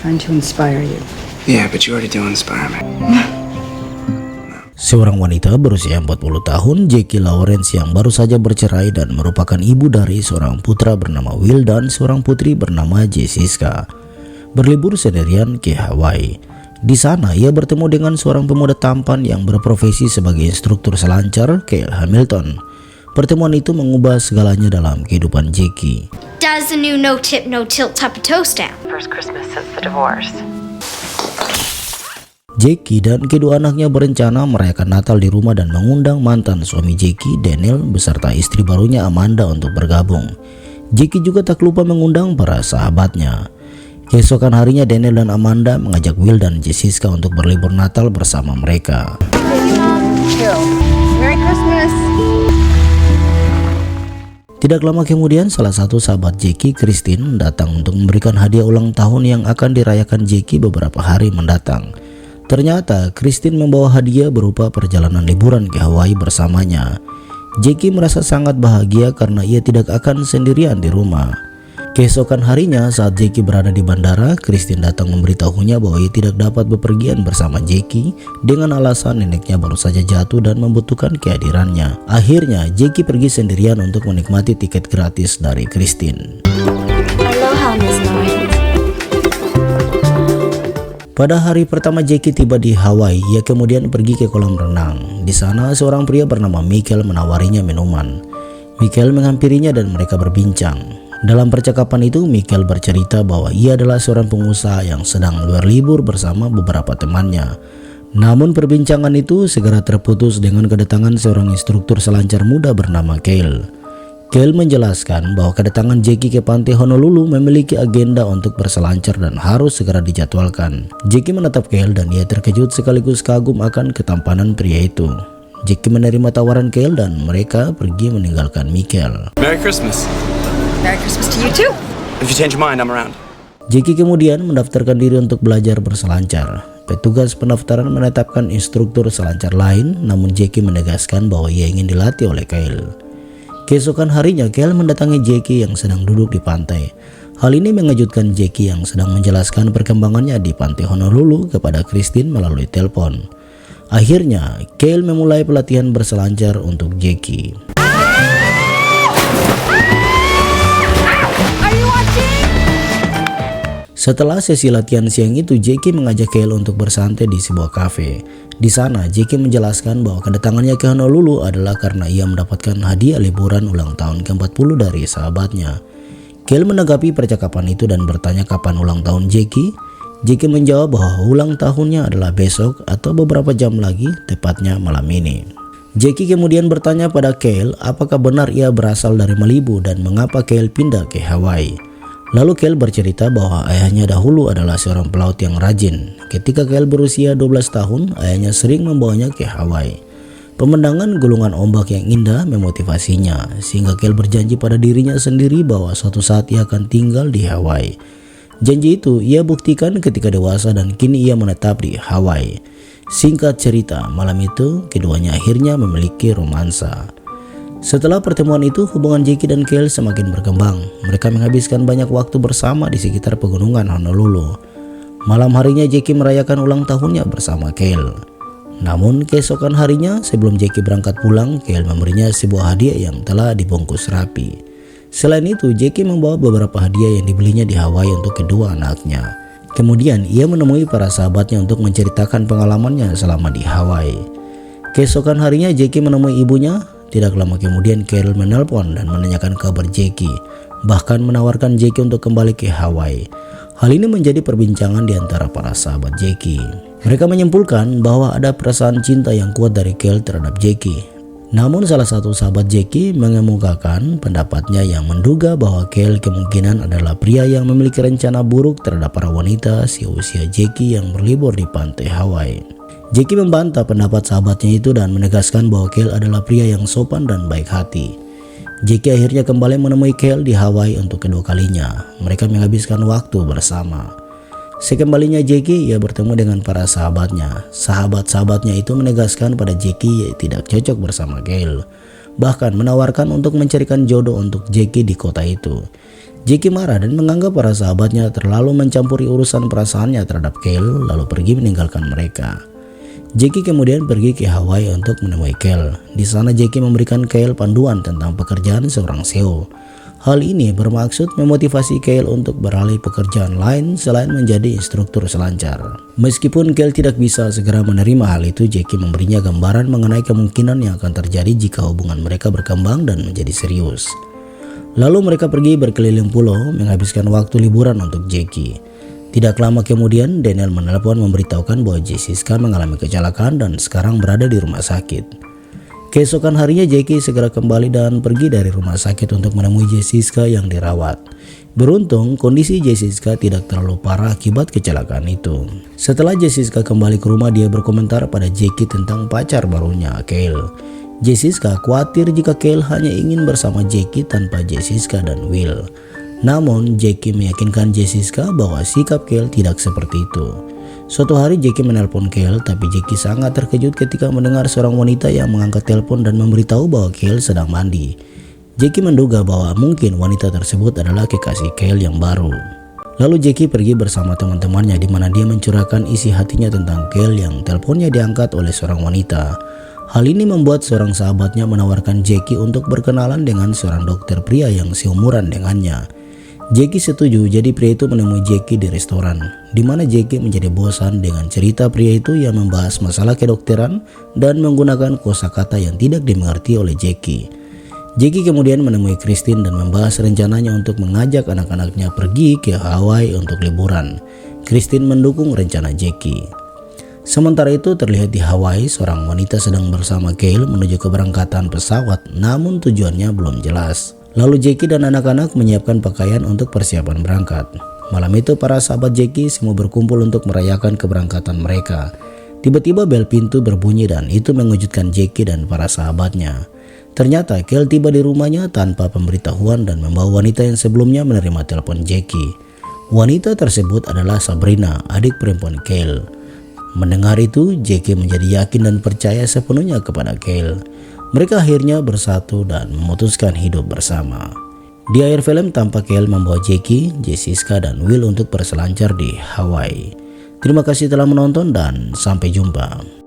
trying to inspire you. Yeah, but you already do inspire me. Seorang wanita berusia 40 tahun, Jackie Lawrence, yang baru saja bercerai dan merupakan ibu dari seorang putra bernama Will dan seorang putri bernama Jessica, berlibur sendirian ke Hawaii. Di sana ia bertemu dengan seorang pemuda tampan yang berprofesi sebagai instruktur selancar, Kyle Hamilton. Pertemuan itu mengubah segalanya dalam kehidupan Jackie. Does the new no tip, no tilt type of toast down? First Christmas since the divorce. Jackie dan kedua anaknya berencana merayakan Natal di rumah dan mengundang mantan suami Jackie, Daniel, beserta istri barunya Amanda untuk bergabung. Jackie juga tak lupa mengundang para sahabatnya. Keesokan harinya Daniel dan Amanda mengajak Will dan Jessica untuk berlibur Natal bersama mereka. Merry Christmas. Tidak lama kemudian salah satu sahabat Jackie, Christine, datang untuk memberikan hadiah ulang tahun yang akan dirayakan Jackie beberapa hari mendatang. Ternyata Christine membawa hadiah berupa perjalanan liburan ke Hawaii bersamanya. Jackie merasa sangat bahagia karena ia tidak akan sendirian di rumah. Keesokan harinya saat Jackie berada di bandara, Christine datang memberitahunya bahwa ia tidak dapat bepergian bersama Jackie dengan alasan neneknya baru saja jatuh dan membutuhkan kehadirannya. Akhirnya Jackie pergi sendirian untuk menikmati tiket gratis dari Christine. Aloha, Miss Lawrence. Pada hari pertama Jackie tiba di Hawaii, ia kemudian pergi ke kolam renang. Di sana seorang pria bernama Michael menawarinya minuman. Michael menghampirinya dan mereka berbincang. Dalam percakapan itu, Michael bercerita bahwa ia adalah seorang pengusaha yang sedang berlibur bersama beberapa temannya. Namun perbincangan itu segera terputus dengan kedatangan seorang instruktur selancar muda bernama Kyle. Kyle menjelaskan bahwa kedatangan Jackie ke pantai Honolulu memiliki agenda untuk berselancar dan harus segera dijadwalkan. Jackie menatap Kyle dan ia terkejut sekaligus kagum akan ketampanan pria itu. Jackie menerima tawaran Kyle dan mereka pergi meninggalkan Michael. Merry Christmas. Merry Christmas to you too. If you change your mind, I'm around. Jackie kemudian mendaftarkan diri untuk belajar berselancar. Petugas pendaftaran menetapkan instruktur selancar lain, namun Jackie menegaskan bahwa ia ingin dilatih oleh Kyle. Keesokan harinya, Kyle mendatangi Jackie yang sedang duduk di pantai. Hal ini mengejutkan Jackie yang sedang menjelaskan perkembangannya di pantai Honolulu kepada Christine melalui telepon. Akhirnya, Kyle memulai pelatihan berselancar untuk Jackie. Setelah sesi latihan siang itu, Jackie mengajak Kyle untuk bersantai di sebuah kafe. Di sana, Jackie menjelaskan bahwa kedatangannya ke Honolulu adalah karena ia mendapatkan hadiah liburan ulang tahun ke-40 dari sahabatnya. Kyle menanggapi percakapan itu dan bertanya kapan ulang tahun Jackie. Jackie menjawab bahwa ulang tahunnya adalah besok atau beberapa jam lagi, tepatnya malam ini. Jackie kemudian bertanya pada Kyle apakah benar ia berasal dari Malibu dan mengapa Kyle pindah ke Hawaii. Lalu Kyle bercerita bahwa ayahnya dahulu adalah seorang pelaut yang rajin. Ketika Kyle berusia 12 tahun, ayahnya sering membawanya ke Hawaii. Pemandangan gulungan ombak yang indah memotivasinya, sehingga Kyle berjanji pada dirinya sendiri bahwa suatu saat ia akan tinggal di Hawaii. Janji itu ia buktikan ketika dewasa dan kini ia menetap di Hawaii. Singkat cerita, malam itu keduanya akhirnya memiliki romansa. Setelah pertemuan itu, hubungan Jackie dan Kyle semakin berkembang. Mereka menghabiskan banyak waktu bersama di sekitar pegunungan Honolulu. Malam harinya Jackie merayakan ulang tahunnya bersama Kyle. Namun keesokan harinya sebelum Jackie berangkat pulang, Kyle memberinya sebuah hadiah yang telah dibungkus rapi. Selain itu, Jackie membawa beberapa hadiah yang dibelinya di Hawaii untuk kedua anaknya. Kemudian ia menemui para sahabatnya untuk menceritakan pengalamannya selama di Hawaii. Keesokan harinya Jackie menemui ibunya. Tidak lama kemudian Kyle menelpon dan menanyakan kabar Jackie, bahkan menawarkan Jackie untuk kembali ke Hawaii. Hal ini menjadi perbincangan di antara para sahabat Jackie. Mereka menyimpulkan bahwa ada perasaan cinta yang kuat dari Kyle terhadap Jackie. Namun salah satu sahabat Jackie mengemukakan pendapatnya yang menduga bahwa Kyle kemungkinan adalah pria yang memiliki rencana buruk terhadap para wanita seusia Jackie yang berlibur di pantai Hawaii. Jackie membantah pendapat sahabatnya itu dan menegaskan bahwa Kyle adalah pria yang sopan dan baik hati. Jackie akhirnya kembali menemui Kyle di Hawaii untuk kedua kalinya. Mereka menghabiskan waktu bersama. Sekembalinya Jackie, ia bertemu dengan para sahabatnya. Sahabat-sahabatnya itu menegaskan pada Jackie ia tidak cocok bersama Kyle, bahkan menawarkan untuk mencarikan jodoh untuk Jackie di kota itu. Jackie marah dan menganggap para sahabatnya terlalu mencampuri urusan perasaannya terhadap Kale, lalu pergi meninggalkan mereka. Jackie kemudian pergi ke Hawaii untuk menemui Kale. Di sana Jackie memberikan Kale panduan tentang pekerjaan seorang CEO. Hal ini bermaksud memotivasi Kale untuk beralih pekerjaan lain selain menjadi instruktur selancar. Meskipun Kale tidak bisa segera menerima hal itu, Jackie memberinya gambaran mengenai kemungkinan yang akan terjadi jika hubungan mereka berkembang dan menjadi serius. Lalu mereka pergi berkeliling pulau, menghabiskan waktu liburan untuk Jackie. Tidak lama kemudian, Daniel menelepon memberitahukan bahwa Jessica mengalami kecelakaan dan sekarang berada di rumah sakit. Keesokan harinya Jackie segera kembali dan pergi dari rumah sakit untuk menemui Jessica yang dirawat. Beruntung, kondisi Jessica tidak terlalu parah akibat kecelakaan itu. Setelah Jessica kembali ke rumah, dia berkomentar pada Jackie tentang pacar barunya, Kale. Jessica khawatir jika Kale hanya ingin bersama Jackie tanpa Jessica dan Will. Namun, Jackie meyakinkan Jessica bahwa sikap Kale tidak seperti itu. Suatu hari Jackie menelpon Kale, tapi Jackie sangat terkejut ketika mendengar seorang wanita yang mengangkat telepon dan memberitahu bahwa Kale sedang mandi. Jackie menduga bahwa mungkin wanita tersebut adalah kekasih Kale yang baru. Lalu Jackie pergi bersama teman-temannya di mana dia mencurahkan isi hatinya tentang Kale yang teleponnya diangkat oleh seorang wanita. Hal ini membuat seorang sahabatnya menawarkan Jackie untuk berkenalan dengan seorang dokter pria yang seumuran dengannya. Jackie setuju, jadi pria itu menemui Jackie di restoran, di mana Jackie menjadi bosan dengan cerita pria itu yang membahas masalah kedokteran dan menggunakan kosakata yang tidak dimengerti oleh Jackie. Jackie kemudian menemui Christine dan membahas rencananya untuk mengajak anak-anaknya pergi ke Hawaii untuk liburan. Christine mendukung rencana Jackie. Sementara itu terlihat di Hawaii, seorang wanita sedang bersama Kale menuju keberangkatan pesawat, namun tujuannya belum jelas. Lalu Jackie dan anak-anak menyiapkan pakaian untuk persiapan berangkat. Malam itu para sahabat Jackie semua berkumpul untuk merayakan keberangkatan mereka. Tiba-tiba bel pintu berbunyi dan itu mengejutkan Jackie dan para sahabatnya. Ternyata Kale tiba di rumahnya tanpa pemberitahuan dan membawa wanita yang sebelumnya menerima telepon Jackie. Wanita tersebut adalah Sabrina, adik perempuan Kale. Mendengar itu, Jackie menjadi yakin dan percaya sepenuhnya kepada Kale. Mereka akhirnya bersatu dan memutuskan hidup bersama. Di akhir film tampak Kale membawa Jackie, Jessica, dan Will untuk berselancar di Hawaii. Terima kasih telah menonton dan sampai jumpa.